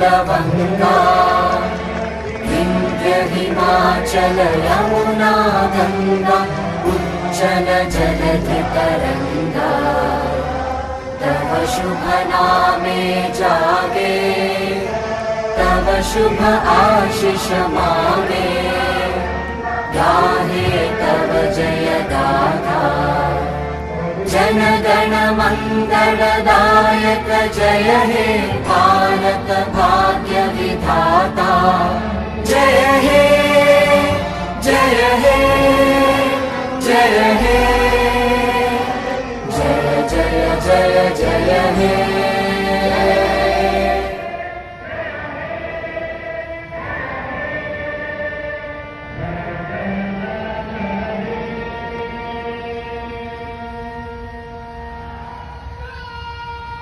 गङ्गा विन्ध्य हिमाचल यमुना गङ्गा उज्जल जलधि तरङ्गा तव शुभ नामे जागे तव शुभ आशीष मागे गाहे तव जय गाथा जन गण मंगलदायक जय हे भारत भाग्य विधाता जय हे जय हे जय हे जय जय जय जय हे